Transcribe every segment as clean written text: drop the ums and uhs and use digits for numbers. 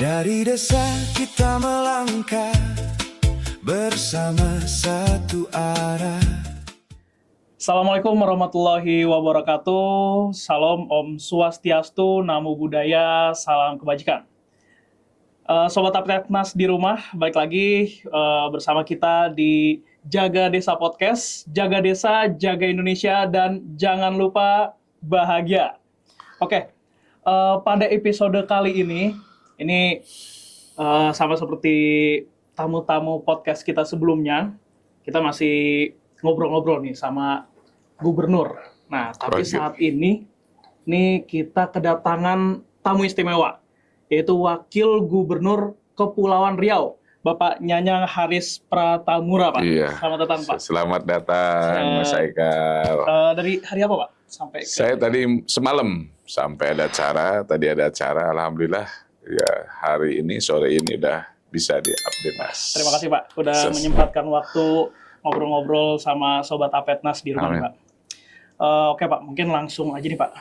Dari desa kita melangkah bersama satu arah. Assalamualaikum warahmatullahi wabarakatuh. Salam Om Swastiastu, Namo Buddhaya, salam kebajikan. Sobat Apetnas di rumah, balik lagi bersama kita di Jaga Desa Podcast. Jaga Desa, Jaga Indonesia, dan jangan lupa bahagia. Oke, pada episode kali ini sama seperti tamu-tamu podcast kita sebelumnya, kita masih ngobrol-ngobrol nih sama gubernur. Nah, tapi saat ini kita kedatangan tamu istimewa, yaitu Wakil Gubernur Kepulauan Riau, Bapak Nyanyang Haris Pratamura, Pak. Iya. Selamat datang, Pak. Selamat datang, Mas Haikal. Dari hari apa, Pak? Saya tadi semalam sampai ada acara, alhamdulillah ya hari ini, sore ini udah bisa di-update, Mas. Terima kasih, Pak, udah menyempatkan waktu ngobrol-ngobrol sama Sobat Apetnas di rumah, Pak. Oke, Pak, mungkin langsung aja nih, Pak.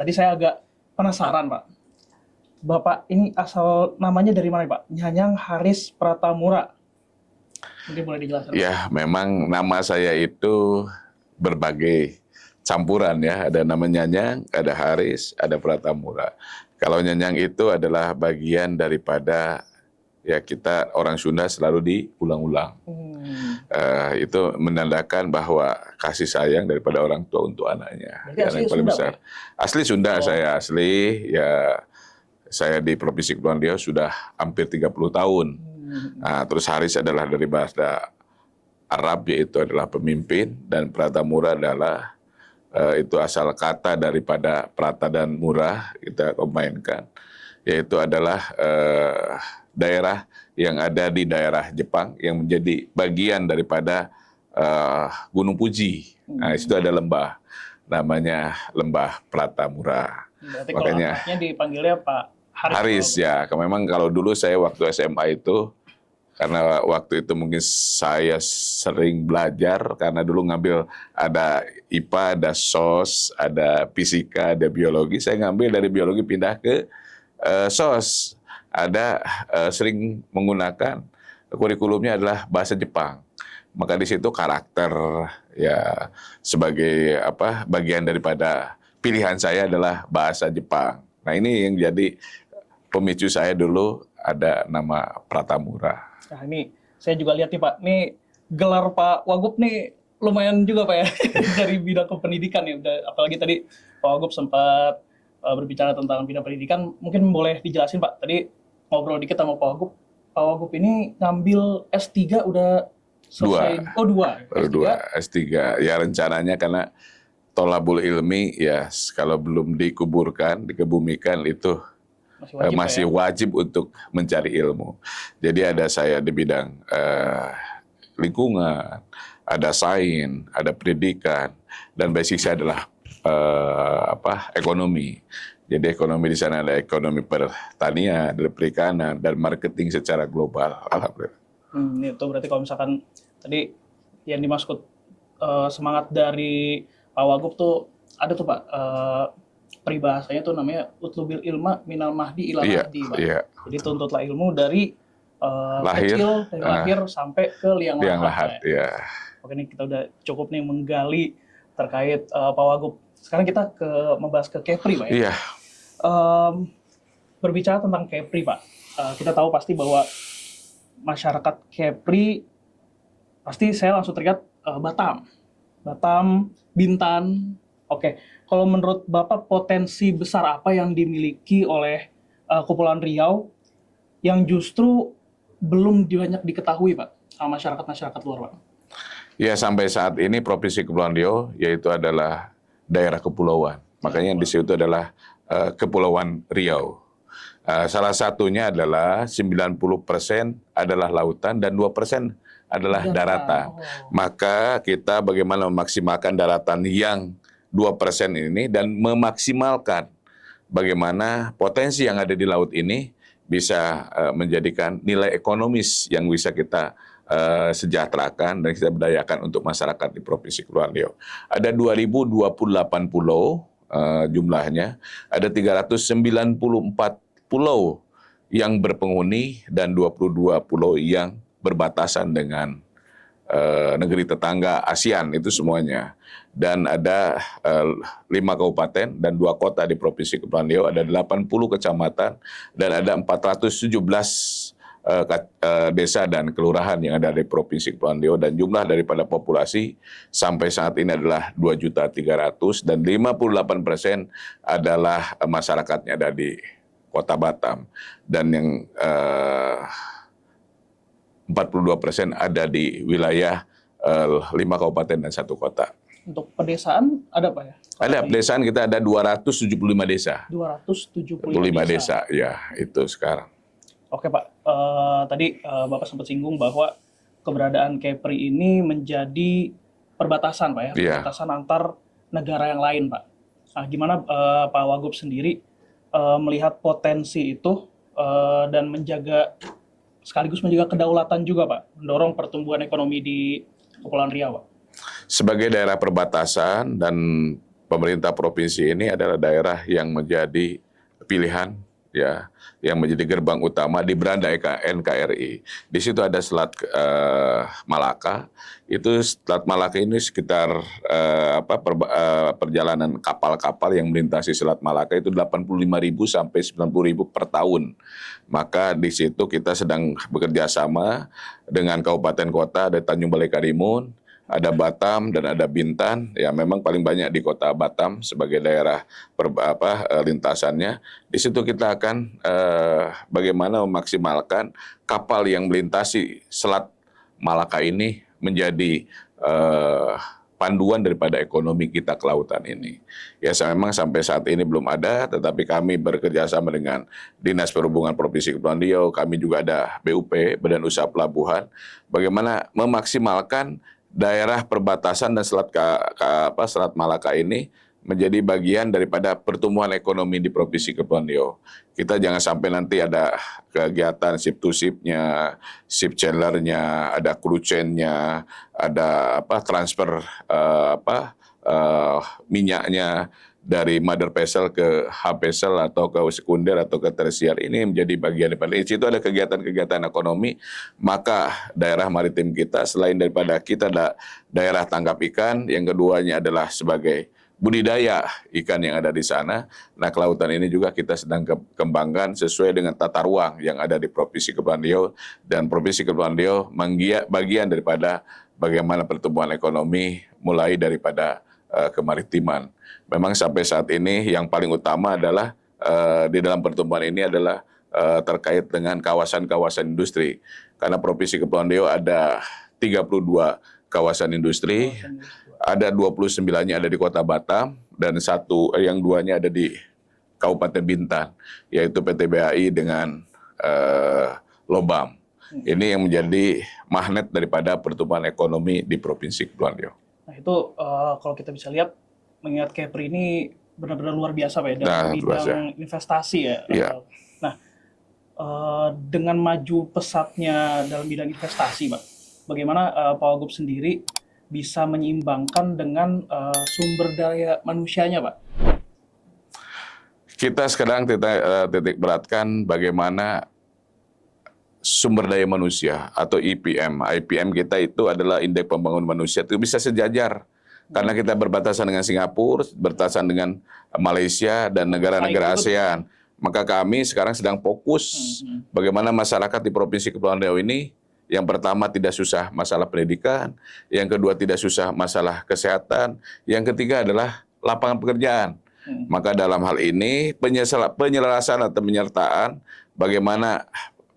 Tadi saya agak penasaran, Pak. Bapak ini asal namanya dari mana, Pak? Nyanyang Haris Pratamura. Mungkin boleh dijelaskan. Ya, memang nama saya itu berbagai campuran ya. Ada nama Nyanyang, ada Haris, ada Pratamura. Kalau Nyanyang itu adalah bagian daripada ya kita orang Sunda selalu diulang-ulang. Itu menandakan bahwa kasih sayang daripada orang tua untuk anaknya. Yang paling besar. Asli Sunda, saya asli ya. Saya di Provinsi Kepulauan Riau sudah hampir 30 tahun. Nah, terus Haris adalah dari bahasa Arab, yaitu adalah pemimpin, dan Pratamura adalah itu asal kata daripada Prata dan Murah, kita kombinkan, yaitu adalah daerah yang ada di daerah Jepang yang menjadi bagian daripada Gunung Fuji. Nah, itu ada lembah, namanya Lembah Pratamura. Berarti makanya kalau anaknya dipanggilnya Pak Haris ya. Memang kalau dulu saya waktu SMA itu, karena waktu itu mungkin saya sering belajar, karena dulu ngambil ada IPA, ada SOS, ada Fisika, ada Biologi. Saya ngambil dari Biologi pindah ke SOS. Ada sering menggunakan kurikulumnya adalah bahasa Jepang. Maka di situ karakter ya sebagai bagian daripada pilihan saya adalah bahasa Jepang. Nah, ini yang jadi pemicu saya dulu ada nama Pratamura. Nah, ini saya juga lihat nih, Pak. Nih gelar Pak Wagub nih lumayan juga, Pak, ya. Dari bidang kependidikan ya. Apalagi tadi Pak Wagub sempat berbicara tentang bidang pendidikan. Mungkin boleh dijelasin, Pak. Tadi ngobrol dikit sama Pak Wagub. Pak Wagub ini ngambil S3 udah selesai. Dua. S3. Ya rencananya karena tolabul ilmi ya, kalau belum dikebumikan itu masih wajib untuk mencari ilmu. Jadi ada saya di bidang lingkungan, ada sains, ada pendidikan, dan basic saya adalah ekonomi. Jadi ekonomi di sana ada ekonomi pertanian, ada perikanan, dan marketing secara global. Alhamdulillah. Itu berarti kalau misalkan tadi yang dimaksud semangat dari Pak Wagub tuh ada tuh, Pak, peribahasanya tuh namanya utlubil ilma minal mahdi ila mahdi, Pak. Iya. Jadi tuntutlah ilmu dari lahir sampai ke liang lahat. Ya. Oke, ini kita udah cukup nih menggali terkait Pak Wagub. Sekarang kita membahas ke Kepri, Pak, ya. Iya. Berbicara tentang Kepri, Pak, kita tahu pasti bahwa masyarakat Kepri pasti saya langsung teringat Batam, Bintan. Oke, kalau menurut Bapak potensi besar apa yang dimiliki oleh Kepulauan Riau yang justru belum banyak diketahui, Pak, sama masyarakat luar, Pak? Ya, sampai saat ini Provinsi Kepulauan Riau yaitu adalah daerah kepulauan. Makanya di situ adalah Kepulauan Riau. Salah satunya adalah 90% adalah lautan dan 2% adalah daratan. Maka kita bagaimana memaksimalkan daratan yang 2% ini dan memaksimalkan bagaimana potensi yang ada di laut ini bisa menjadikan nilai ekonomis yang bisa kita sejahterakan dan kita berdayakan untuk masyarakat di Provinsi Kepulauan Riau. Ada 2.028 pulau jumlahnya, ada 394 pulau yang berpenghuni dan 22 pulau yang berbatasan dengan negeri tetangga ASEAN itu semuanya. Dan ada 5 kabupaten dan 2 kota di Provinsi Kepulauan Riau, ada 80 kecamatan dan ada 417 desa dan kelurahan yang ada di Provinsi Kepulauan Riau, dan jumlah daripada populasi sampai saat ini adalah 2.300.000 dan 58% adalah masyarakatnya ada di Kota Batam, dan yang 42% ada di wilayah 5 kabupaten dan 1 kota. Untuk pedesaan ada Pak ya? Ada pedesaan, kita ada 275 desa. 275 desa, ya itu sekarang. Oke Pak, tadi Bapak sempat singgung bahwa keberadaan Kepri ini menjadi perbatasan Pak ya, Iya. perbatasan antar negara yang lain Pak. Nah, gimana Pak Wagub sendiri melihat potensi itu dan sekaligus menjaga kedaulatan juga Pak, mendorong pertumbuhan ekonomi di Kepulauan Riau Pak? Sebagai daerah perbatasan dan pemerintah provinsi ini adalah daerah yang menjadi pilihan, ya, yang menjadi gerbang utama di beranda NKRI. Di situ ada Selat Malaka. Itu Selat Malaka ini sekitar perjalanan kapal-kapal yang melintasi Selat Malaka itu 85.000 sampai 90.000 per tahun. Maka di situ kita sedang bekerja sama dengan kabupaten kota, ada Tanjung Balai Karimun, ada Batam dan ada Bintan. Ya memang paling banyak di kota Batam sebagai daerah lintasannya. Di situ kita akan bagaimana memaksimalkan kapal yang melintasi Selat Malaka ini menjadi panduan daripada ekonomi kita kelautan ini. Ya memang sampai saat ini belum ada, tetapi kami bekerja sama dengan Dinas Perhubungan Provinsi Kepulauan Riau, kami juga ada BUP, Badan Usaha Pelabuhan, bagaimana memaksimalkan daerah perbatasan dan Selat Malaka ini menjadi bagian daripada pertumbuhan ekonomi di Provinsi Kepulauan Riau. Kita jangan sampai nanti ada kegiatan ship to ship-nya, ship chandler-nya, ada crew chain-nya, ada transfer minyaknya dari mother vessel ke hub vessel atau ke sekunder atau ke tersier, ini menjadi bagian daripada di situ ada kegiatan-kegiatan ekonomi. Maka daerah maritim kita selain daripada kita ada daerah tangkap ikan, yang keduanya adalah sebagai budidaya ikan yang ada di sana. Nah, kelautan ini juga kita sedang kembangkan sesuai dengan tata ruang yang ada di Provinsi Kepulauan Riau, dan Provinsi Kepulauan Riau bagian daripada bagaimana pertumbuhan ekonomi mulai daripada kemaritiman. Memang sampai saat ini yang paling utama adalah di dalam pertumbuhan ini adalah terkait dengan kawasan-kawasan industri. Karena Provinsi Kepulauan Riau ada 32 kawasan industri, ada 29-nya ada di Kota Batam, dan yang 2-nya ada di Kabupaten Bintan, yaitu PT BAI dengan Lobam. Ini yang menjadi magnet daripada pertumbuhan ekonomi di Provinsi Kepulauan Riau. Nah itu kalau kita bisa lihat, mengingat Kepri ini benar-benar luar biasa Pak ya, dalam bidang investasi ya. Ya. Nah, dengan maju pesatnya dalam bidang investasi Pak, bagaimana Pak Wagub sendiri bisa menyeimbangkan dengan sumber daya manusianya Pak? Kita sekarang titik beratkan bagaimana sumber daya manusia atau IPM. IPM kita itu adalah Indeks Pembangunan Manusia, itu bisa sejajar. Karena kita berbatasan dengan Singapura, berbatasan dengan Malaysia dan negara-negara ASEAN. Maka kami sekarang sedang fokus bagaimana masyarakat di Provinsi Kepulauan Riau ini, yang pertama tidak susah masalah pendidikan, yang kedua tidak susah masalah kesehatan, yang ketiga adalah lapangan pekerjaan. Maka dalam hal ini penyelarasan atau penyertaan bagaimana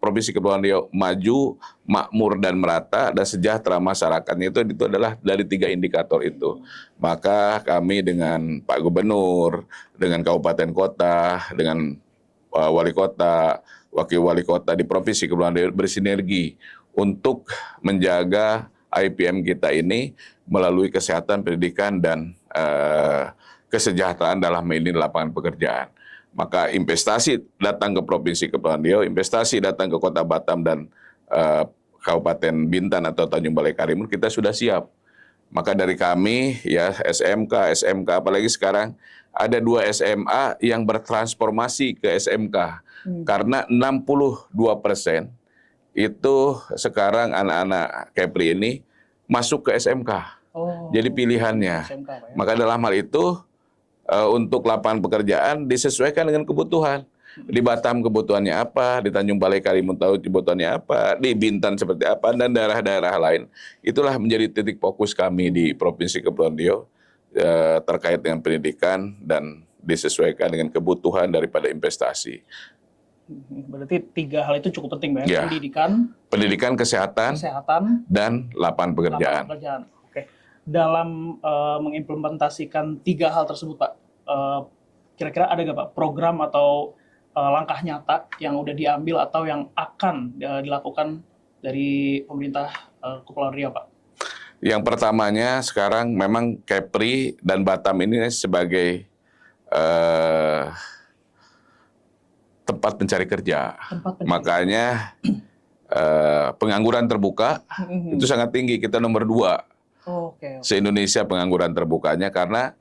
Provinsi Kepulauan Riau maju, makmur dan merata dan sejahtera masyarakatnya itu adalah dari 3 indikator itu. Maka kami dengan Pak Gubernur, dengan kabupaten kota, dengan wali kota, wakil wali kota di Provinsi Kepulauan Riau bersinergi untuk menjaga IPM kita ini melalui kesehatan, pendidikan, dan kesejahteraan dalam ini lapangan pekerjaan. Maka investasi datang ke Provinsi Kepulauan Riau, investasi datang ke Kota Batam dan Kabupaten Bintan atau Tanjung Balai Karimun, kita sudah siap. Maka dari kami ya SMK apalagi sekarang ada 2 SMA yang bertransformasi ke SMK karena 62% itu sekarang anak-anak Kepri ini masuk ke SMK. Oh, Jadi pilihannya. SMK, Pak, ya. Maka dalam hal itu untuk lapangan pekerjaan disesuaikan dengan kebutuhan. Di Batam kebutuhannya apa, di Tanjung Balai Karimun kebutuhannya apa, di Bintan seperti apa, dan daerah-daerah lain. Itulah menjadi titik fokus kami di Provinsi Kepulauan Riau terkait dengan pendidikan dan disesuaikan dengan kebutuhan daripada investasi. Berarti 3 hal itu cukup penting, Pak, ya. Ya. Pendidikan, kesehatan, dan lapangan pekerjaan. Oke. Dalam mengimplementasikan 3 hal tersebut, Pak, kira-kira ada nggak, Pak, program atau langkah nyata yang udah diambil atau yang akan dilakukan dari pemerintah Kepulauan Riau, Pak? Yang pertamanya sekarang memang Kepri dan Batam ini sebagai tempat mencari kerja. Makanya pengangguran terbuka itu sangat tinggi. Kita nomor 2 se-Indonesia pengangguran terbukanya karena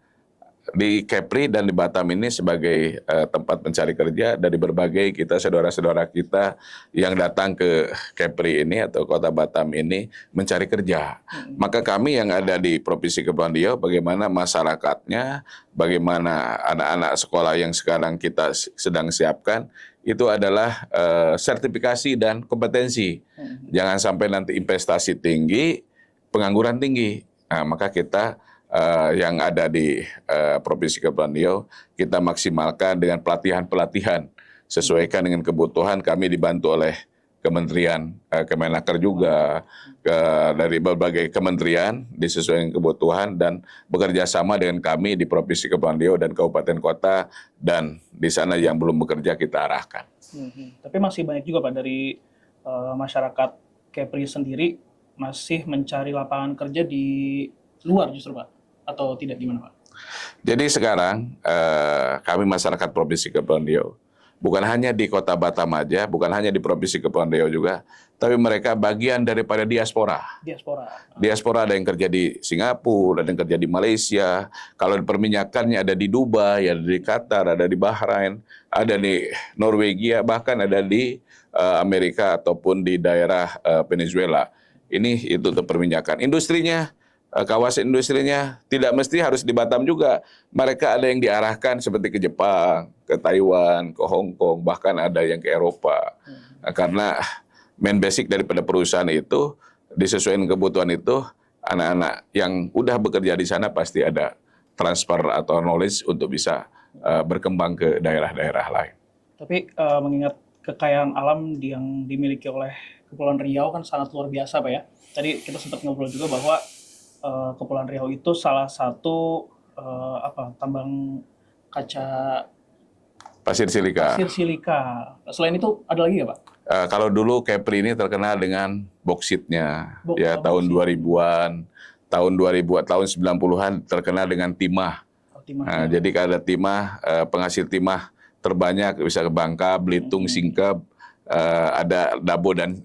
di Kepri dan di Batam ini sebagai tempat mencari kerja dari berbagai saudara-saudara kita yang datang ke Kepri ini atau kota Batam ini mencari kerja. Maka kami yang ada di Provinsi Kepulauan Riau, bagaimana masyarakatnya, bagaimana anak-anak sekolah yang sekarang kita sedang siapkan, itu adalah sertifikasi dan kompetensi. Jangan sampai nanti investasi tinggi, pengangguran tinggi. Nah, maka kita yang ada di Provinsi Kepulauan Riau, kita maksimalkan dengan pelatihan-pelatihan sesuaikan dengan kebutuhan. Kami dibantu oleh Kementerian Kemenaker juga, dari berbagai kementerian disesuaikan kebutuhan dan bekerja sama dengan kami di Provinsi Kepulauan Riau dan kabupaten kota, dan di sana yang belum bekerja kita arahkan. Tapi masih banyak juga, Pak, dari masyarakat Kepri sendiri masih mencari lapangan kerja di luar justru, Pak, atau tidak, gimana, Pak? Jadi sekarang kami masyarakat Provinsi Kepulauan Riau, bukan hanya di Kota Batam aja, bukan hanya di Provinsi Kepulauan Riau juga, tapi mereka bagian daripada diaspora. Diaspora ada yang kerja di Singapura, ada yang kerja di Malaysia. Kalau di perminyakannya ada di Dubai, ada di Qatar, ada di Bahrain, ada di Norwegia, bahkan ada di Amerika ataupun di daerah Venezuela. Ini itu untuk perminyakan. Industrinya, kawasan industrinya tidak mesti harus di Batam juga. Mereka ada yang diarahkan seperti ke Jepang, ke Taiwan, ke Hong Kong, bahkan ada yang ke Eropa. Karena main basic daripada perusahaan itu, disesuaikan kebutuhan itu, anak-anak yang udah bekerja di sana pasti ada transfer atau knowledge untuk bisa berkembang ke daerah-daerah lain. Tapi mengingat kekayaan alam yang dimiliki oleh Kepulauan Riau kan sangat luar biasa, Pak, ya. Tadi kita sempat ngobrol juga bahwa Kepulauan Riau itu salah satu tambang kaca pasir silika. Selain itu ada lagi nggak, Pak? Kalau dulu Kepri ini terkenal dengan boksitnya, ya tahun 2000-an, tahun 90-an terkenal dengan timah. Nah, jadi kalau ada timah, penghasil timah terbanyak bisa ke Bangka, Belitung, Singkep. Ada Dabo dan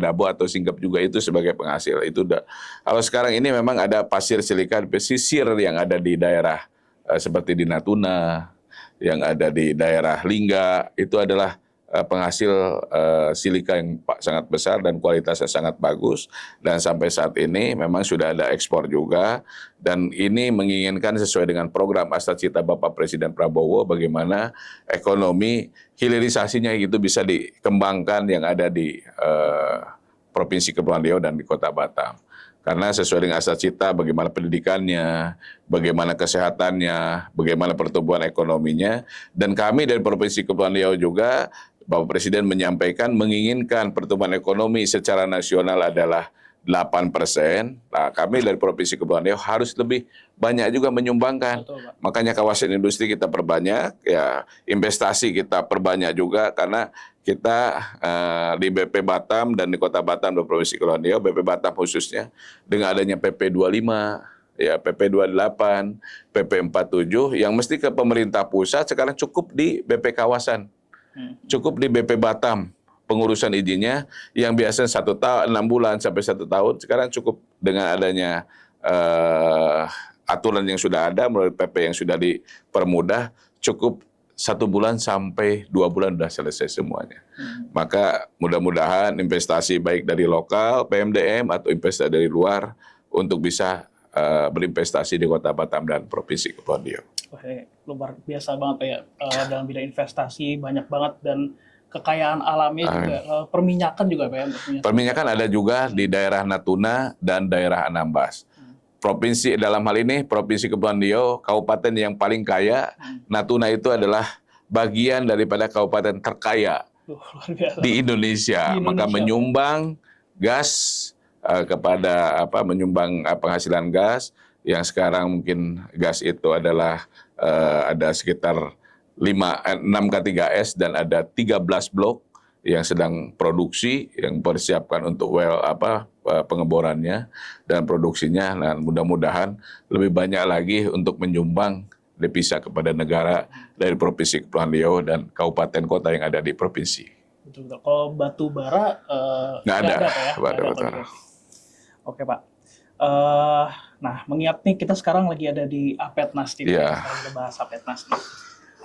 Dabo atau Singkep juga itu sebagai penghasil. Itu kalau sekarang ini memang ada pasir silika pesisir yang ada di daerah seperti di Natuna, yang ada di daerah Lingga, itu adalah penghasil silika yang sangat besar dan kualitasnya sangat bagus, dan sampai saat ini memang sudah ada ekspor juga, dan ini menginginkan sesuai dengan program Astra-Cita Bapak Presiden Prabowo bagaimana ekonomi hilirisasinya itu bisa dikembangkan yang ada di Provinsi Kepulauan Riau dan di Kota Batam. Karena sesuai dengan Astra-Cita bagaimana pendidikannya, bagaimana kesehatannya, bagaimana pertumbuhan ekonominya, dan kami dari Provinsi Kepulauan Riau juga Bapak Presiden menyampaikan menginginkan pertumbuhan ekonomi secara nasional adalah 8%. Nah, kami dari Provinsi Kepulauan Riau harus lebih banyak juga menyumbangkan. Betul, Pak. Makanya kawasan industri kita perbanyak, ya investasi kita perbanyak juga, karena kita di BP Batam dan di Kota Batam di Provinsi Kepulauan Riau, BP Batam khususnya dengan adanya PP 25, ya PP 28, PP 47 yang mesti ke pemerintah pusat, sekarang cukup di BP kawasan. Cukup di BP Batam pengurusan izinnya yang biasanya 1 tahun, 6 bulan sampai 1 tahun, sekarang cukup dengan adanya aturan yang sudah ada, melalui PP yang sudah dipermudah, cukup 1 bulan sampai 2 bulan sudah selesai semuanya. Maka mudah-mudahan investasi baik dari lokal, PMDM, atau investasi dari luar untuk bisa berinvestasi di Kota Batam dan Provinsi Kepulauan Riau. Oke, luar biasa banget Pak ya. Dalam bidang investasi banyak banget dan kekayaan alamnya juga, perminyakan juga Pak ya. Perminyakan ada juga di daerah Natuna dan daerah Anambas. Provinsi dalam hal ini, Provinsi Kepulauan Riau, kabupaten yang paling kaya, Natuna itu adalah bagian daripada kabupaten terkaya Luar biasa. di Indonesia. Maka menyumbang gas kepada menyumbang penghasilan gas yang sekarang mungkin gas itu adalah ada sekitar 6 K3S dan ada 13 blok yang sedang produksi, yang persiapkan untuk pengeborannya dan produksinya. Nah, mudah-mudahan lebih banyak lagi untuk menyumbang devisa kepada negara dari Provinsi Kepulauan Riau dan kabupaten kota yang ada di provinsi. Betul. Kalau batu bara nggak ada Pak ya? batu bara. Oke Pak. Nah, mengingat nih kita sekarang lagi ada di Apetnas nih, kita bahas Apetnas nih.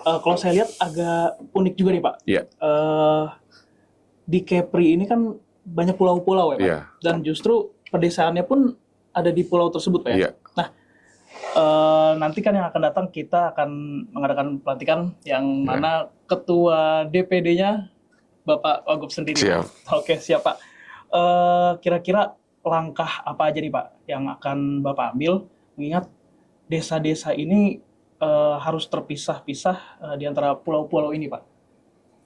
Kalau saya lihat agak unik juga nih Pak. Iya. Di Kepri ini kan banyak pulau-pulau ya Pak. Iya. Dan justru pedesaannya pun ada di pulau tersebut Pak ya. Iya. Nah, nanti kan yang akan datang kita akan mengadakan pelantikan yang mana ketua DPD-nya Bapak Wagub sendiri. Siap. Oke, siap Pak. Kira-kira langkah apa aja nih Pak yang akan Bapak ambil mengingat desa-desa ini harus terpisah-pisah di antara pulau-pulau ini Pak?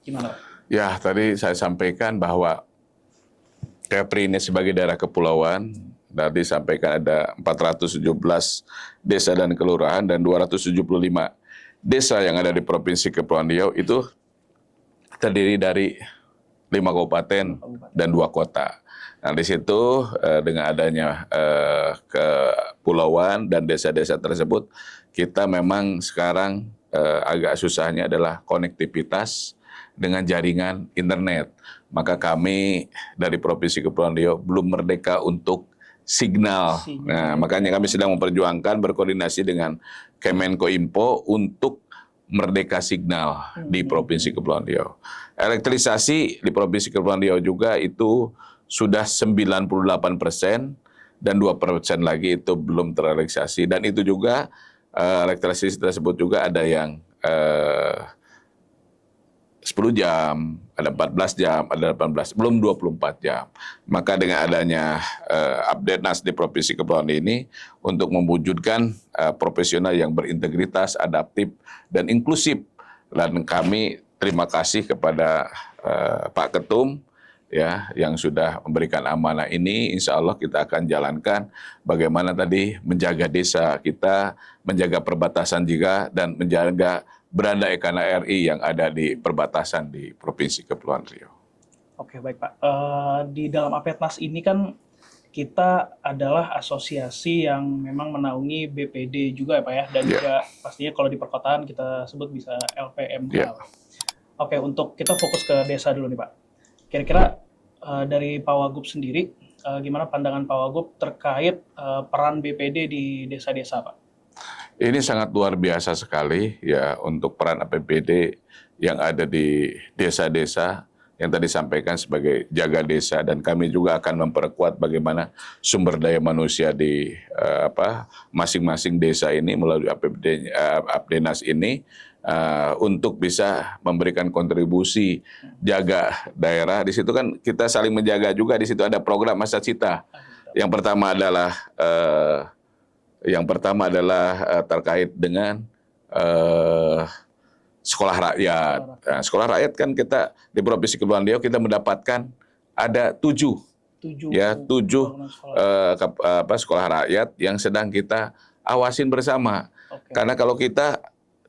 Gimana Pak? Ya, tadi saya sampaikan bahwa Kepri ini sebagai daerah kepulauan, tadi sampaikan ada 417 desa dan kelurahan dan 275 desa yang ada di Provinsi Kepulauan Riau itu terdiri dari 5 kabupaten dan 2 kota. Nah, di situ dengan adanya kepulauan dan desa-desa tersebut, kita memang sekarang agak susahnya adalah konektivitas dengan jaringan internet. Maka kami dari Provinsi Kepulauan Riau belum merdeka untuk signal. Nah, makanya kami sedang memperjuangkan berkoordinasi dengan Kemenkominfo untuk merdeka signal di Provinsi Kepulauan Riau. Elektrisasi di Provinsi Kepulauan Riau juga itu sudah 98% dan 2% lagi itu belum terrealisasi. Dan itu juga elektrisasi tersebut juga ada yang 10 jam, ada 14 jam, ada 18, belum 24 jam. Maka dengan adanya Apetnas di Provinsi Kepulauan ini untuk mewujudkan profesional yang berintegritas, adaptif, dan inklusif. Dan kami terima kasih kepada Pak Ketum ya yang sudah memberikan amanah ini. Insya Allah kita akan jalankan bagaimana tadi menjaga desa kita, menjaga perbatasan juga, dan menjaga beranda Ekana RI yang ada di perbatasan di Provinsi Kepulauan Riau. Oke, baik Pak. Di dalam Apetnas ini kan kita adalah asosiasi yang memang menaungi BPD juga ya Pak ya, dan juga pastinya kalau di perkotaan kita sebut bisa LPMH. Oke, untuk kita fokus ke desa dulu nih Pak. Kira-kira dari Pak Wagub sendiri, gimana pandangan Pak Wagub terkait peran BPD di desa-desa Pak? Ini sangat luar biasa sekali ya untuk peran APBD yang ada di desa-desa yang tadi sampaikan sebagai jaga desa, dan kami juga akan memperkuat bagaimana sumber daya manusia di masing-masing desa ini melalui Apetnas ini untuk bisa memberikan kontribusi jaga daerah. Di situ kan kita saling menjaga juga. Di situ ada program Masa Cita. Yang pertama adalah terkait dengan sekolah rakyat. Nah, sekolah rakyat kan kita di Provinsi Kepulauan Riau kita mendapatkan ada 7 sekolah rakyat yang sedang kita awasin bersama. Karena kalau kita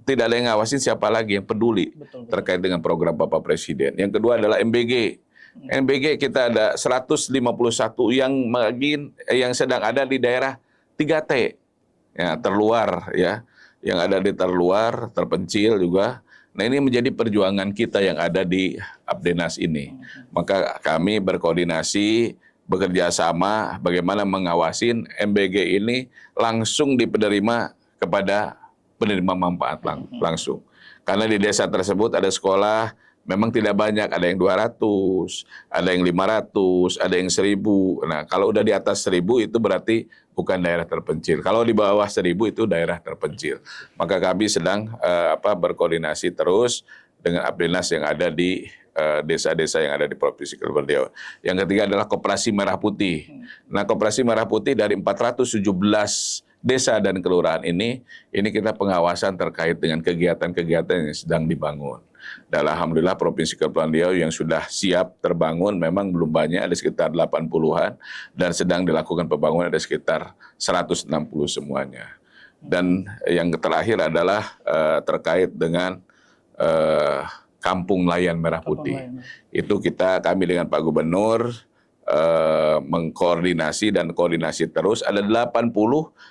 tidak ada yang ngawasin, siapa lagi yang peduli terkait dengan program Bapak Presiden. Yang kedua adalah MBG. MBG kita ada 151 yang sedang ada di daerah 3T. Ya, terluar ya, yang ada di terluar, terpencil juga. Nah, ini menjadi perjuangan kita yang ada di Apetnas ini. Maka kami berkoordinasi bekerja sama bagaimana mengawasin MBG ini langsung diterima kepada penerima manfaat langsung. Karena di desa tersebut ada sekolah memang tidak banyak, ada yang 200, ada yang 500, ada yang 1000. Nah, kalau udah di atas 1000 itu berarti bukan daerah terpencil. Kalau di bawah 1000 itu daerah terpencil. Maka kami sedang berkoordinasi terus dengan Apdinas yang ada di desa-desa yang ada di Provinsi Kepulauan Riau. Yang ketiga adalah Koperasi Merah Putih. Nah, Koperasi Merah Putih dari 417 desa dan kelurahan ini kita pengawasan terkait dengan kegiatan-kegiatan yang sedang dibangun. Dan alhamdulillah Provinsi Kepulauan Riau yang sudah siap terbangun memang belum banyak, ada sekitar 80-an, dan sedang dilakukan pembangunan ada sekitar 160 semuanya. Dan yang terakhir adalah terkait dengan Kampung Nelayan Merah Putih. Itu kami dengan Pak Gubernur mengkoordinasi dan koordinasi terus, ada 80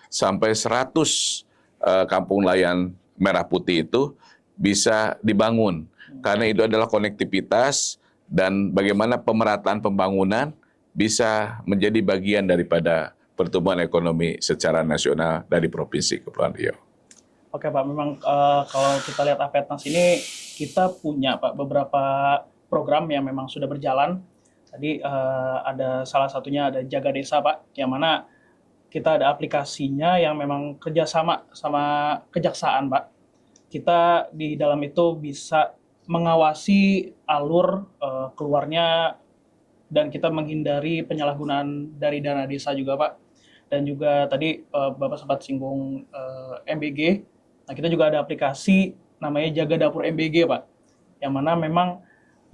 sampai 100 kampung nelayan merah putih itu bisa dibangun. Karena itu adalah konektivitas dan bagaimana pemerataan pembangunan bisa menjadi bagian daripada pertumbuhan ekonomi secara nasional dari Provinsi Kepulauan Riau. Oke Pak, memang kalau kita lihat Apetnas ini, kita punya Pak beberapa program yang memang sudah berjalan. Tadi ada salah satunya ada Jaga Desa Pak, yang mana kita ada aplikasinya yang memang kerjasama sama Kejaksaan Pak. Kita di dalam itu bisa mengawasi alur keluarnya dan kita menghindari penyalahgunaan dari dana desa juga Pak. Dan juga tadi Bapak sempat singgung MBG. Nah, kita juga ada aplikasi namanya Jaga Dapur MBG Pak. Yang mana memang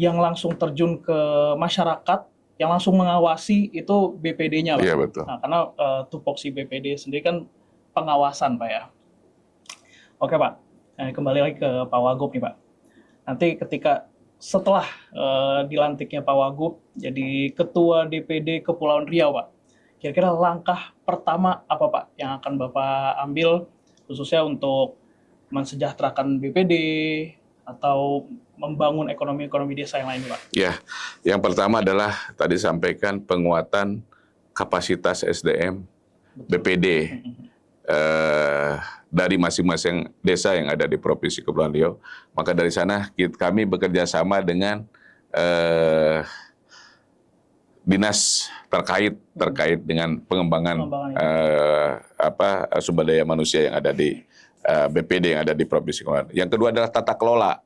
yang langsung terjun ke masyarakat, yang langsung mengawasi itu BPD-nya Pak. Iya betul. Nah, karena tupoksi BPD sendiri kan pengawasan Pak ya. Oke Pak, kembali lagi ke Pak Wagub nih Pak. Nanti ketika setelah dilantiknya Pak Wagub jadi Ketua DPD Kepulauan Riau Pak, kira-kira langkah pertama apa Pak yang akan Bapak ambil khususnya untuk mensejahterakan BPD atau membangun ekonomi desa yang lain Pak? Ya, yang pertama adalah tadi sampaikan penguatan kapasitas SDM BPD dari masing-masing desa yang ada di Provinsi Kepulauan Riau. Maka dari sana kami bekerja sama dengan dinas terkait dengan pengembangan sumber daya manusia yang ada di BPD yang ada di Provinsi Kepulauan Riau. Yang kedua adalah tata kelola.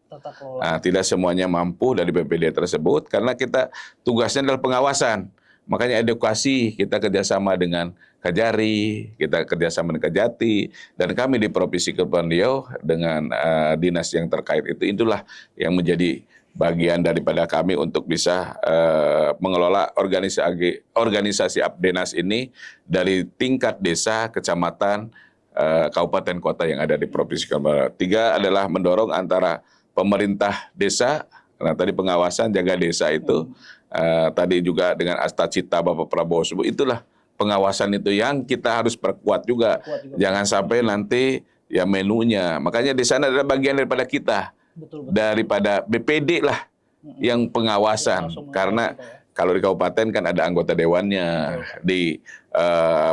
Nah, tidak semuanya mampu dari BPD tersebut karena kita tugasnya adalah pengawasan. Makanya edukasi kita kerjasama dengan Kajari, kita kerjasama dengan Kajati, dan kami di Provinsi Kepulauan Riau dengan dinas yang terkait itulah yang menjadi bagian daripada kami untuk bisa mengelola organisasi Apdenas ini dari tingkat desa, kecamatan, kabupaten kota yang ada di Provinsi Kepulauan Riau. 3 adalah mendorong antara pemerintah desa, nah tadi pengawasan jaga desa itu, tadi juga dengan Astacita Bapak Prabowo Subianto, itulah pengawasan itu yang kita harus perkuat juga. Jangan sampai nanti ya menunya. Makanya di sana adalah bagian daripada kita, daripada BPD lah yang pengawasan. Karena kalau di kabupaten kan ada anggota dewannya, di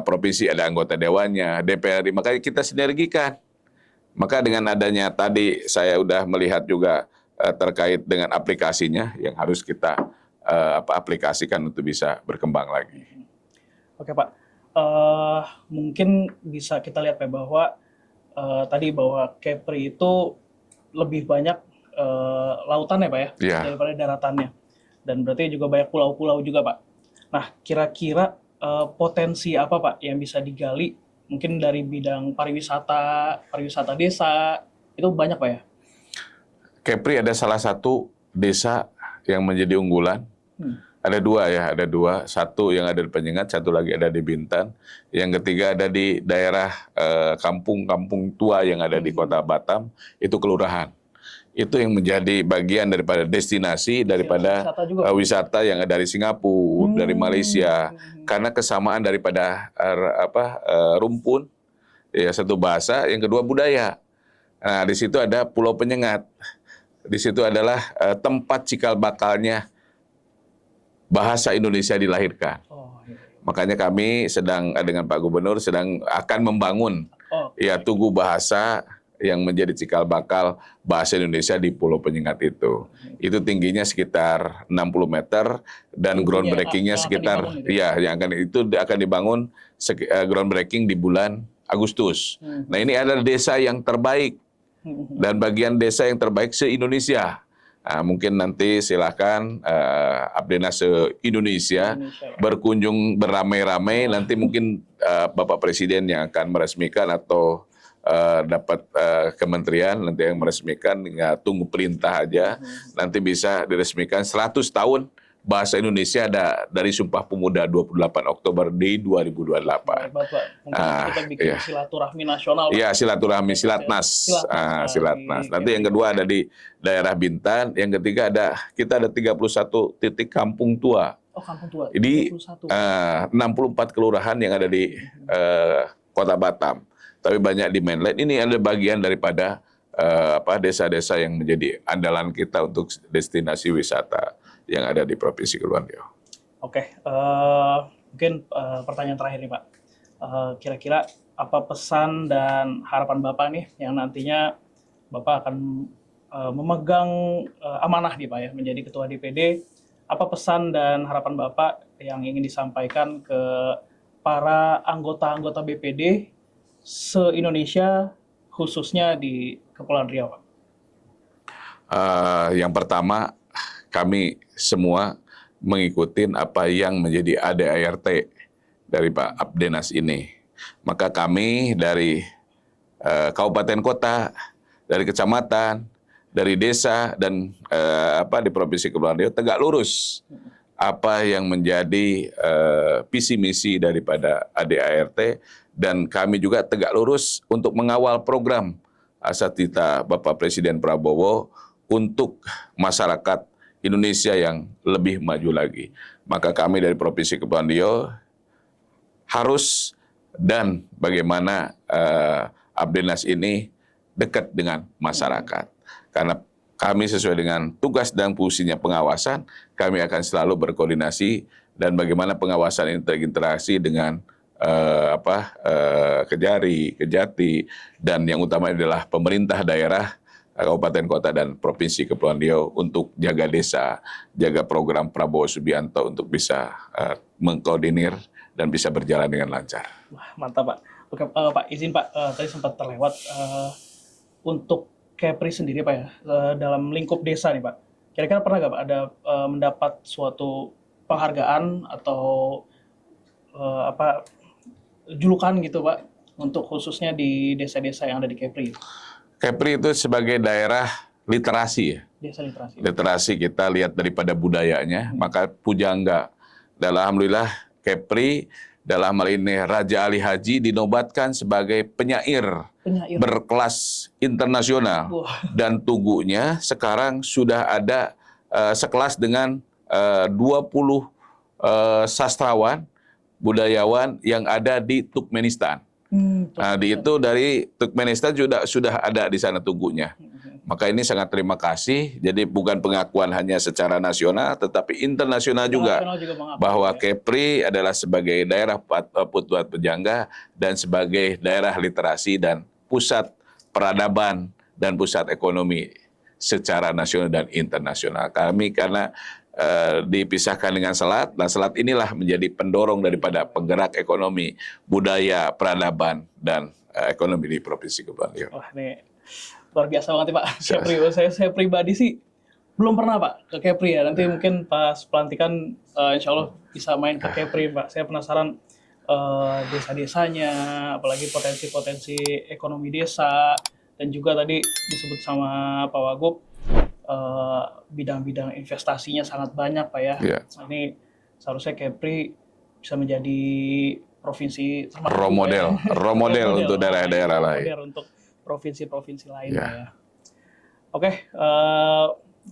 provinsi ada anggota dewannya, DPRD, makanya kita sinergikan. Maka dengan adanya tadi saya udah melihat juga terkait dengan aplikasinya yang harus kita aplikasikan untuk bisa berkembang lagi. Oke Pak, mungkin bisa kita lihat Pak bahwa tadi bahwa Kepri itu lebih banyak lautannya Pak ya, daripada daratannya. Dan berarti juga banyak pulau-pulau juga Pak. Nah, kira-kira potensi apa Pak yang bisa digali mungkin dari bidang pariwisata desa, itu banyak Pak ya? Kepri ada salah satu desa yang menjadi unggulan. Ada 2 ya, ada 2. Satu yang ada di Penyengat, satu lagi ada di Bintan. Yang ketiga ada di daerah kampung-kampung tua yang ada di Kota Batam, itu kelurahan. Itu yang menjadi bagian daripada destinasi daripada wisata yang dari Singapura, dari Malaysia, karena kesamaan daripada rumpun, ya satu bahasa, yang kedua budaya. Nah di situ ada Pulau Penyengat, di situ adalah tempat cikal bakalnya bahasa Indonesia dilahirkan. Makanya kami sedang dengan Pak Gubernur sedang akan membangun Oh, ya tugu bahasa yang menjadi cikal bakal bahasa Indonesia di Pulau Penyengat itu. Itu tingginya sekitar 60 meter dan Tugunya, groundbreakingnya yang akan sekitar dibangun itu? itu akan dibangun groundbreaking di bulan Agustus. Nah, ini adalah desa yang terbaik dan bagian desa yang terbaik se-Indonesia. Nah, mungkin nanti silakan Abdenas se-Indonesia berkunjung beramai-ramai. Nanti mungkin Bapak Presiden yang akan meresmikan atau dapat kementerian nanti yang meresmikan, tinggal tunggu perintah aja. Nanti bisa diresmikan 100 tahun bahasa Indonesia ada dari Sumpah Pemuda 28 Oktober di 2028. Bapak, mungkin kita bikin silaturahmi nasional. Iya, silaturahmi, silatnas. Silatnas. Nanti yang kedua ada di daerah Bintan, yang ketiga kita ada 31 titik kampung tua. Oh, kampung tua. Di 31. 64 kelurahan yang ada di Kota Batam. Tapi banyak di mainland. Ini ada bagian daripada desa-desa yang menjadi andalan kita untuk destinasi wisata yang ada di Provinsi Kepulauan Riau. Oke, mungkin pertanyaan terakhir nih Pak. Kira-kira apa pesan dan harapan Bapak nih yang nantinya Bapak akan memegang amanah nih Pak ya, menjadi Ketua DPD. Apa pesan dan harapan Bapak yang ingin disampaikan ke para anggota-anggota BPD se-Indonesia, khususnya di Kepulauan Riau, Pak? Yang pertama, kami semua mengikuti apa yang menjadi ADART dari Pak Abdenas ini. Maka kami dari kabupaten kota, dari kecamatan, dari desa dan di Provinsi Kepulauan Riau tegak lurus apa yang menjadi visi misi daripada ADART, dan kami juga tegak lurus untuk mengawal program asatita Bapak Presiden Prabowo untuk masyarakat Indonesia yang lebih maju lagi. Maka kami dari Provinsi Kepulauan Riau harus dan bagaimana Abdenas ini dekat dengan masyarakat. Karena kami sesuai dengan tugas dan fungsinya pengawasan, kami akan selalu berkoordinasi dan bagaimana pengawasan ini terinteraksi dengan Kejari, Kejati, dan yang utama adalah pemerintah daerah, kabupaten kota dan provinsi Kepulauan Riau untuk jaga desa, jaga program Prabowo Subianto untuk bisa mengkoordinir dan bisa berjalan dengan lancar. Wah, mantap Pak. Oke, Pak, izin Pak, tadi sempat terlewat untuk Kepri sendiri Pak ya, dalam lingkup desa nih Pak. Kira-kira pernah nggak Pak ada mendapat suatu penghargaan atau julukan gitu Pak, untuk khususnya di desa-desa yang ada di Kepri? Kepri itu sebagai daerah literasi ya. Desa literasi. Literasi kita lihat daripada budayanya, maka pujangga. Dan alhamdulillah Kepri dalam hal ini Raja Ali Haji dinobatkan sebagai penyair berkelas internasional. Dan tugunya sekarang sudah ada sekelas dengan 20 sastrawan, budayawan yang ada di Turkmenistan. Nah, itu dari Turkmenistan sudah ada di sana tugunya. Maka ini sangat terima kasih. Jadi bukan pengakuan hanya secara nasional, tetapi internasional juga. Bahwa Kepri adalah sebagai daerah Putuat Pejangga dan sebagai daerah literasi dan pusat peradaban dan pusat ekonomi secara nasional dan internasional. Kami karena dipisahkan dengan Selat. Nah, Selat inilah menjadi pendorong daripada penggerak ekonomi, budaya, peradaban, dan ekonomi di Provinsi Kepulauan Riau. Wah, ini luar biasa banget Pak. Kepri, saya pribadi sih belum pernah Pak ke Kepri ya. Nanti mungkin pas pelantikan insya Allah bisa main ke Kepri Pak. Saya penasaran desa-desanya, apalagi potensi-potensi ekonomi desa, dan juga tadi disebut sama Pak Wagub, bidang-bidang investasinya sangat banyak Pak ya. Nah, ini seharusnya Kepri bisa menjadi provinsi role model untuk daerah-daerah lain. Untuk provinsi-provinsi lain Pak ya. Oke,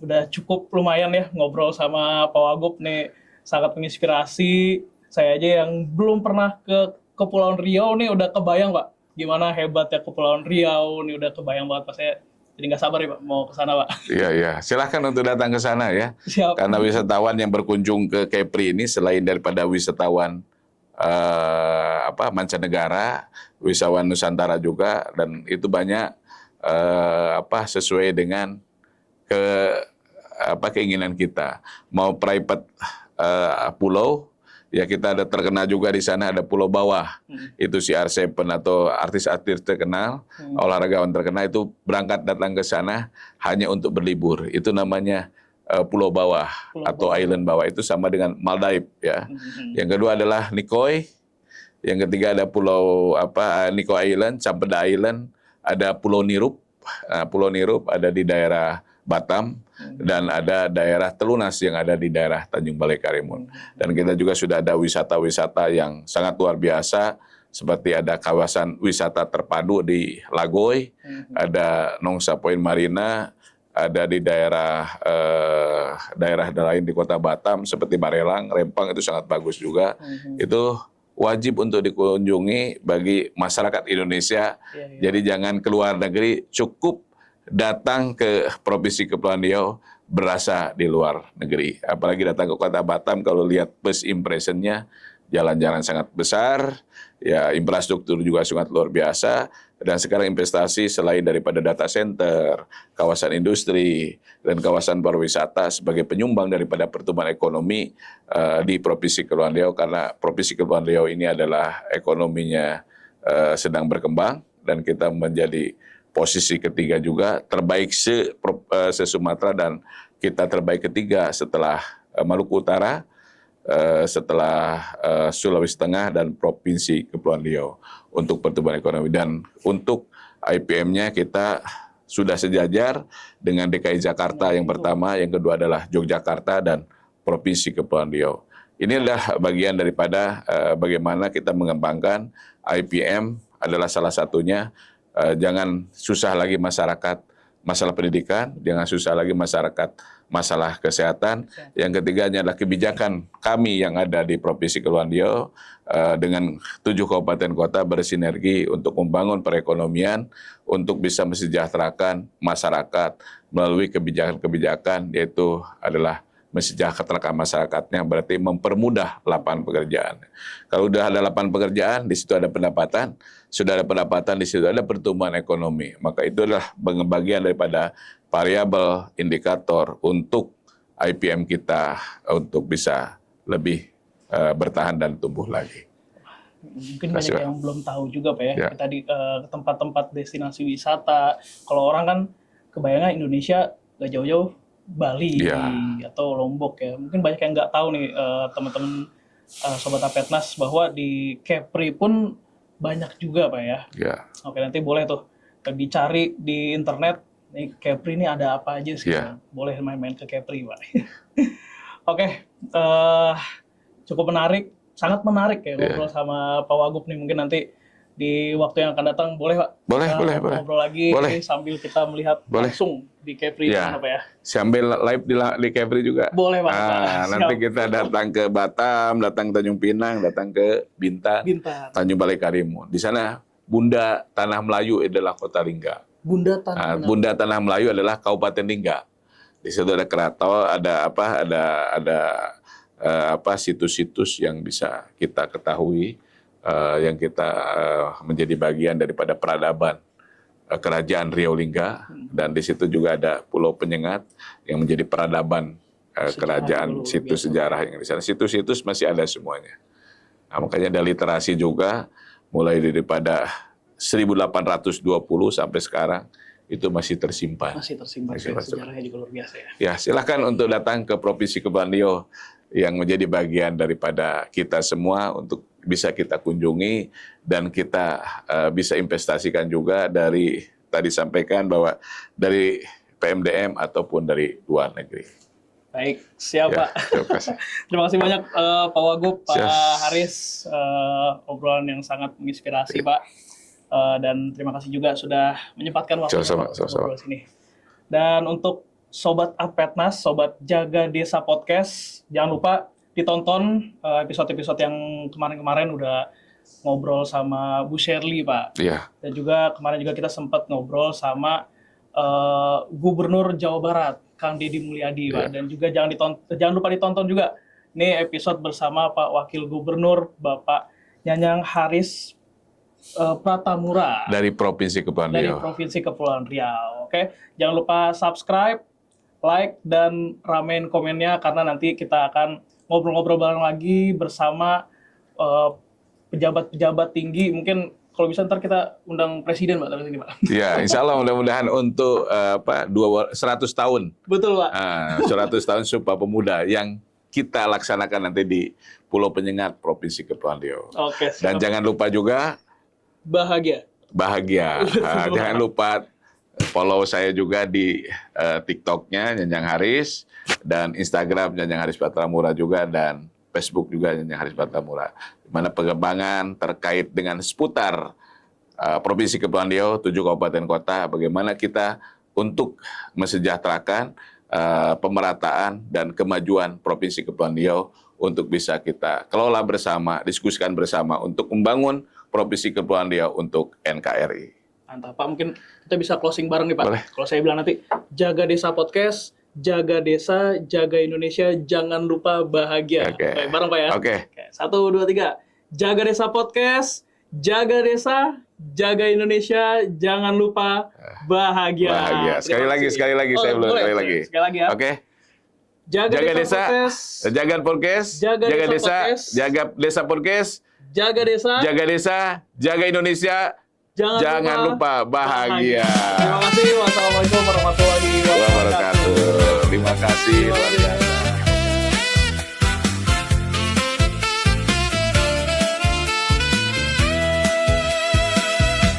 udah cukup lumayan ya ngobrol sama Pak Wagub nih, sangat menginspirasi. Saya aja yang belum pernah ke Kepulauan Riau nih udah kebayang Pak, gimana hebatnya Kepulauan Riau nih, udah kebayang banget Pak. Saya jadi nggak sabar ya Pak, mau ke sana Pak. Iya. Silahkan untuk datang ke sana ya. Siap. Karena wisatawan yang berkunjung ke Kepri ini selain daripada wisatawan mancanegara, wisatawan Nusantara juga, dan itu banyak sesuai dengan keinginan kita. Mau private pulau, ya kita ada terkenal juga di sana, ada Pulau Bawah. Itu CR7 atau artis-artis terkenal, olahragawan terkenal itu berangkat datang ke sana hanya untuk berlibur. Itu namanya Pulau Bawah atau Island Bawah. Itu sama dengan Maldives ya. Yang kedua adalah Nicoya. Yang ketiga ada Pulau Nicoya Island, Campeda Island, ada Pulau Nirup. Pulau Nirup ada di daerah Batam, dan ada daerah Telunas yang ada di daerah Tanjung Balai Karimun. Dan kita juga sudah ada wisata-wisata yang sangat luar biasa, seperti ada kawasan wisata terpadu di Lagoy, ada Nongsa Point Marina, ada di daerah lain di Kota Batam seperti Barelang, Rempang, itu sangat bagus juga. Itu wajib untuk dikunjungi bagi masyarakat Indonesia. Jadi jangan keluar negeri, cukup datang ke Provinsi Kepulauan Riau berasa di luar negeri. Apalagi datang ke Kota Batam, kalau lihat first impression-nya, jalan-jalan sangat besar, ya infrastruktur juga sangat luar biasa, dan sekarang investasi selain daripada data center, kawasan industri, dan kawasan pariwisata sebagai penyumbang daripada pertumbuhan ekonomi di Provinsi Kepulauan Riau, karena Provinsi Kepulauan Riau ini adalah ekonominya sedang berkembang, dan kita menjadi posisi ketiga juga, terbaik se-Sumatera, dan kita terbaik ketiga setelah Maluku Utara, setelah Sulawesi Tengah, dan Provinsi Kepulauan Riau untuk pertumbuhan ekonomi. Dan untuk IPM-nya kita sudah sejajar dengan DKI Jakarta yang pertama, yang kedua adalah Yogyakarta, dan Provinsi Kepulauan Riau. Ini adalah bagian daripada bagaimana kita mengembangkan IPM, adalah salah satunya. Jangan susah lagi masyarakat masalah pendidikan, jangan susah lagi masyarakat masalah kesehatan. Yang ketiganya adalah kebijakan kami yang ada di Provinsi Kepulauan Riau dengan 7 kabupaten kota bersinergi untuk membangun perekonomian, untuk bisa mesejahterakan masyarakat melalui kebijakan-kebijakan, yaitu adalah mesejahterakan masyarakatnya, berarti mempermudah lapangan pekerjaan. Kalau sudah ada lapangan pekerjaan, di situ ada pendapatan, sudah ada pendapatan, di situ ada pertumbuhan ekonomi. Maka itu adalah bagian daripada variabel indikator untuk IPM kita untuk bisa lebih bertahan dan tumbuh lagi. Mungkin banyak yang belum tahu juga Pak ya. Kita di tempat-tempat destinasi wisata, kalau orang kan kebayangnya Indonesia gak jauh-jauh Bali atau Lombok ya. Mungkin banyak yang nggak tahu nih teman-teman Sobat Apetnas, bahwa di Kepri pun banyak juga Pak ya. Oke, nanti boleh tuh dicari di internet, nih Kepri ini ada apa aja sih. Boleh main-main ke Kepri Pak. Oke, cukup menarik, sangat menarik ya ngobrol sama Pak Wagub nih. Mungkin nanti di waktu yang akan datang boleh Pak? Boleh. Ngobrol lagi sambil kita melihat langsung di Kepri mana Pak ya? Sambil live di Kepri juga. Boleh Pak. Nanti kita datang ke Batam, datang Tanjung Pinang, datang ke Bintan. Tanjung Balai Karimun. Di sana Bunda Tanah Melayu adalah Kota Lingga. Bunda Tanah Melayu adalah Kabupaten Lingga. Di situ ada keraton, ada situs-situs yang bisa kita ketahui, yang kita menjadi bagian daripada peradaban Kerajaan Riau Lingga, dan di situ juga ada Pulau Penyengat yang menjadi peradaban kerajaan, situs sejarah yang di sana. Situs-situs masih ada semuanya. Nah, makanya ada literasi juga, mulai daripada 1820 sampai sekarang itu masih tersimpan. Sejarahnya juga luar biasa ya. Ya, silakan untuk datang ke Provinsi Kepulauan Riau yang menjadi bagian daripada kita semua untuk bisa kita kunjungi, dan kita bisa investasikan juga dari tadi sampaikan bahwa dari PMDM ataupun dari luar negeri. Baik, siap Pak. Terima kasih banyak Pak Wagub, Pak Haris, obrolan yang sangat menginspirasi Pak. Dan terima kasih juga sudah menyempatkan waktu ngobrol sini. Dan untuk Sobat Apetnas, Sobat Jaga Desa Podcast, jangan lupa ditonton episode-episode yang kemarin-kemarin udah ngobrol sama Bu Shirley Pak. Dan juga kemarin juga kita sempat ngobrol sama Gubernur Jawa Barat, Kang Deddy Mulyadi Pak. Dan juga jangan lupa ditonton juga Ini episode bersama Pak Wakil Gubernur Bapak Nyanyang Haris Pratamura Dari Provinsi Kepulauan dari Riau. Provinsi Kepulauan Riau. Oke, jangan lupa subscribe, like, dan ramein komennya karena nanti kita akan ngobrol-ngobrol bareng lagi bersama pejabat-pejabat tinggi. Mungkin kalau bisa ntar kita undang presiden, Pak, dari sini, Pak. Ya, insya Allah mudah-mudahan untuk 100 tahun. Betul, Pak. 100 tahun Sumpah Pemuda yang kita laksanakan nanti di Pulau Penyengat, Provinsi Kepulauan Riau. Oke, Dan siap. jangan lupa juga Bahagia. bahagia. Jangan lupa follow saya juga di TikTok-nya Nyanyang Haris, dan Instagram Nyanyang Haris Pratamura juga, dan Facebook juga Nyanyang Haris Pratamura. Di mana pengembangan terkait dengan seputar Provinsi Kepulauan Riau, 7 kabupaten kota, bagaimana kita untuk mesejahterakan pemerataan dan kemajuan Provinsi Kepulauan Riau untuk bisa kita kelola bersama, diskusikan bersama untuk membangun Provinsi Kepulauan Riau untuk NKRI. Mantap, Pak. Mungkin kita bisa closing bareng nih, Pak. Boleh. Kalau saya bilang nanti, jaga desa podcast, jaga desa, jaga Indonesia, jangan lupa bahagia. Oke. Baik, bareng, Pak, ya? Oke. Oke, 1, 2, 3. Jaga desa podcast, jaga desa, jaga Indonesia, jangan lupa bahagia. Bahagia. Sekali Terima lagi, kasih. sekali lagi, saya belum boleh, sekali lagi. Sekali lagi, ya. Oke. Jaga, Jaga desa, desa, podcast, jaga podcast, Jaga jaga desa desa, podcast. jaga desa podcast, jaga desa, jaga desa, jaga Indonesia, jangan lupa bahagia. Terima kasih. Wassalamualaikum warahmatullahi wabarakatuh. Wabarakatuh. Terima kasih luar biasa.